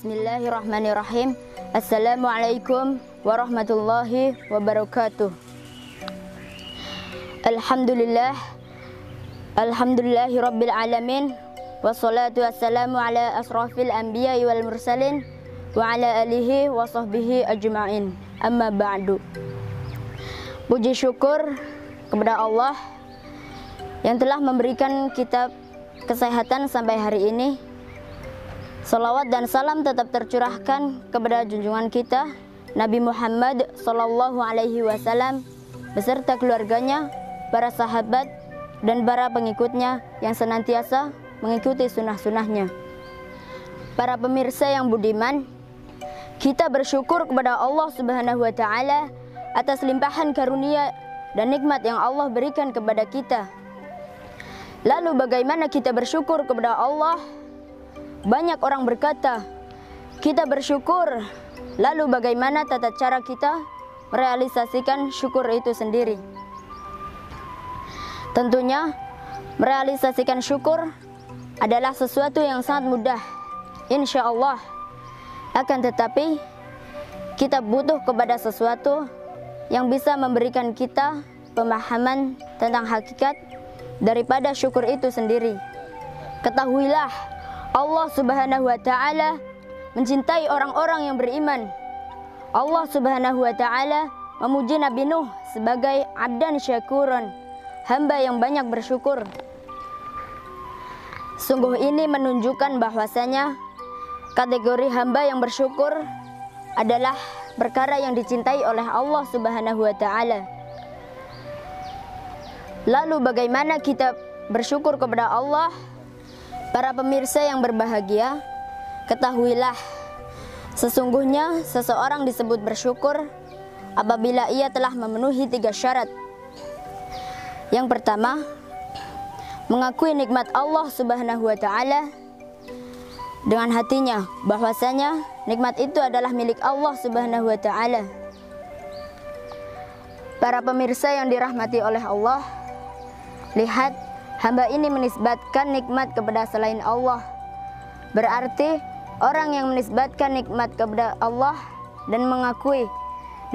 Bismillahirrahmanirrahim. Assalamualaikum warahmatullahi wabarakatuh. Alhamdulillahi rabbil alamin. Wassalatu wassalamu ala asrafil anbiya wal mursalin wa ala alihi wa sahbihi ajma'in. Amma ba'du. Puji syukur kepada Allah yang telah memberikan kita kesehatan sampai hari ini. Salawat dan salam tetap tercurahkan kepada junjungan kita Nabi Muhammad sallallahu alaihi wasallam beserta keluarganya, para sahabat dan para pengikutnya yang senantiasa mengikuti sunnah-sunnahnya. Para pemirsa yang budiman, kita bersyukur kepada Allah Subhanahu wa taala atas limpahan karunia dan nikmat yang Allah berikan kepada kita. Lalu bagaimana kita bersyukur kepada Allah? Banyak orang berkata, kita bersyukur. Lalu bagaimana tata cara kita merealisasikan syukur itu sendiri? Tentunya, merealisasikan syukur adalah sesuatu yang sangat mudah, insya Allah. Akan tetapi, kita butuh kepada sesuatu yang bisa memberikan kita pemahaman tentang hakikat daripada syukur itu sendiri. Ketahuilah, Allah Subhanahu wa taala mencintai orang-orang yang beriman. Allah Subhanahu wa taala memuji Nabi Nuh sebagai abdan syakuran, hamba yang banyak bersyukur. Sungguh ini menunjukkan bahwasanya kategori hamba yang bersyukur adalah perkara yang dicintai oleh Allah Subhanahu wa taala. Lalu bagaimana kita bersyukur kepada Allah? Para pemirsa yang berbahagia, ketahuilah, sesungguhnya seseorang disebut bersyukur apabila ia telah memenuhi 3 syarat. Yang pertama, mengakui nikmat Allah Subhanahu wa taala dengan hatinya, bahwasanya nikmat itu adalah milik Allah Subhanahu wa taala. Para pemirsa yang dirahmati oleh Allah, lihat, hamba ini menisbatkan nikmat kepada selain Allah. Berarti orang yang menisbatkan nikmat kepada Allah dan mengakui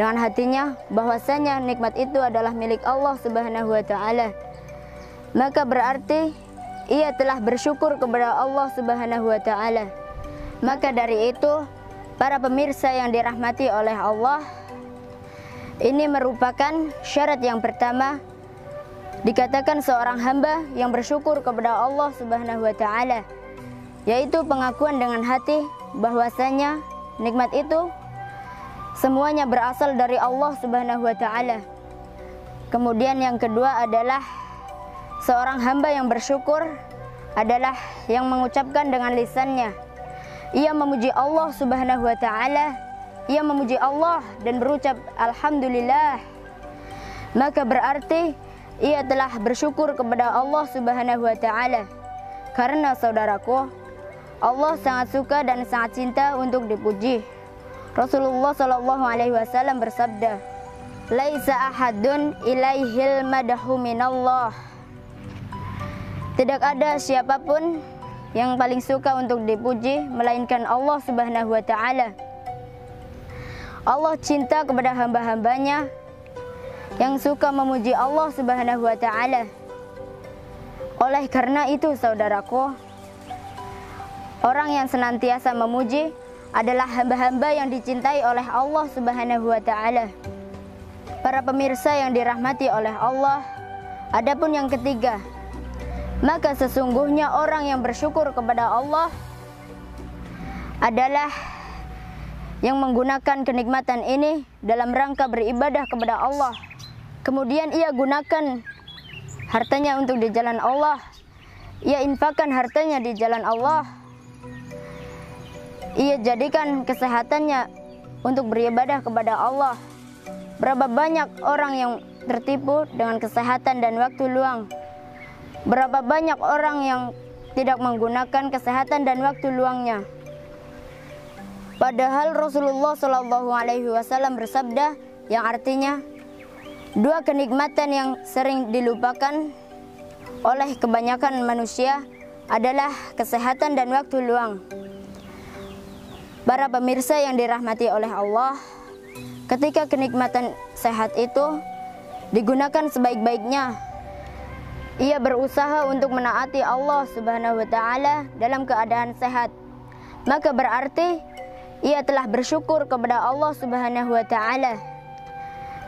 dengan hatinya bahwasanya nikmat itu adalah milik Allah Subhanahu wa taala, maka berarti ia telah bersyukur kepada Allah Subhanahu wa taala. Maka dari itu, para pemirsa yang dirahmati oleh Allah, ini merupakan syarat yang pertama dikatakan seorang hamba yang bersyukur kepada Allah Subhanahu wa taala, yaitu pengakuan dengan hati bahwasanya nikmat itu semuanya berasal dari Allah Subhanahu wa taala. Kemudian yang kedua adalah seorang hamba yang bersyukur adalah yang mengucapkan dengan lisannya. Ia memuji Allah Subhanahu wa taala, ia memuji Allah dan berucap alhamdulillah. Maka berarti ia telah bersyukur kepada Allah Subhanahu wa taala. Karena saudaraku, Allah sangat suka dan sangat cinta untuk dipuji. Rasulullah sallallahu alaihi wasallam bersabda, "Laisa ahadun ilaihil madahu minallah." Tidak ada siapapun yang paling suka untuk dipuji melainkan Allah Subhanahu wa taala. Allah cinta kepada hamba-hambanya yang suka memuji Allah Subhanahu wa taala. Oleh karena itu saudaraku, orang yang senantiasa memuji adalah hamba-hamba yang dicintai oleh Allah Subhanahu wa taala. Para pemirsa yang dirahmati oleh Allah, adapun yang ketiga, maka sesungguhnya orang yang bersyukur kepada Allah adalah yang menggunakan kenikmatan ini dalam rangka beribadah kepada Allah. Kemudian ia gunakan hartanya untuk di jalan Allah. Ia infakkan hartanya di jalan Allah. Ia jadikan kesehatannya untuk beribadah kepada Allah. Berapa banyak orang yang tertipu dengan kesehatan dan waktu luang. Berapa banyak orang yang tidak menggunakan kesehatan dan waktu luangnya. Padahal Rasulullah Shallallahu alaihi wasallam bersabda yang artinya, 2 kenikmatan yang sering dilupakan oleh kebanyakan manusia adalah kesehatan dan waktu luang. Para pemirsa yang dirahmati oleh Allah, ketika kenikmatan sehat itu digunakan sebaik-baiknya, ia berusaha untuk menaati Allah Subhanahu wa Ta'ala dalam keadaan sehat, maka berarti ia telah bersyukur kepada Allah Subhanahu wa Ta'ala.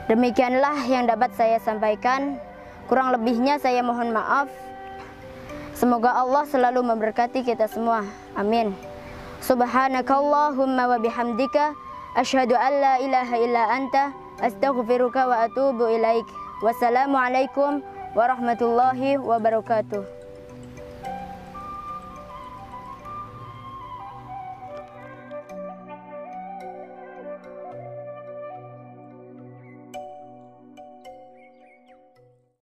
Demikianlah yang dapat saya sampaikan. Kurang lebihnya saya mohon maaf. Semoga Allah selalu memberkati kita semua. Amin. Subhanakallahumma wa bihamdika asyhadu an la ilaha illa anta astaghfiruka wa atubu ilaik. Wassalamualaikum warahmatullahi wabarakatuh.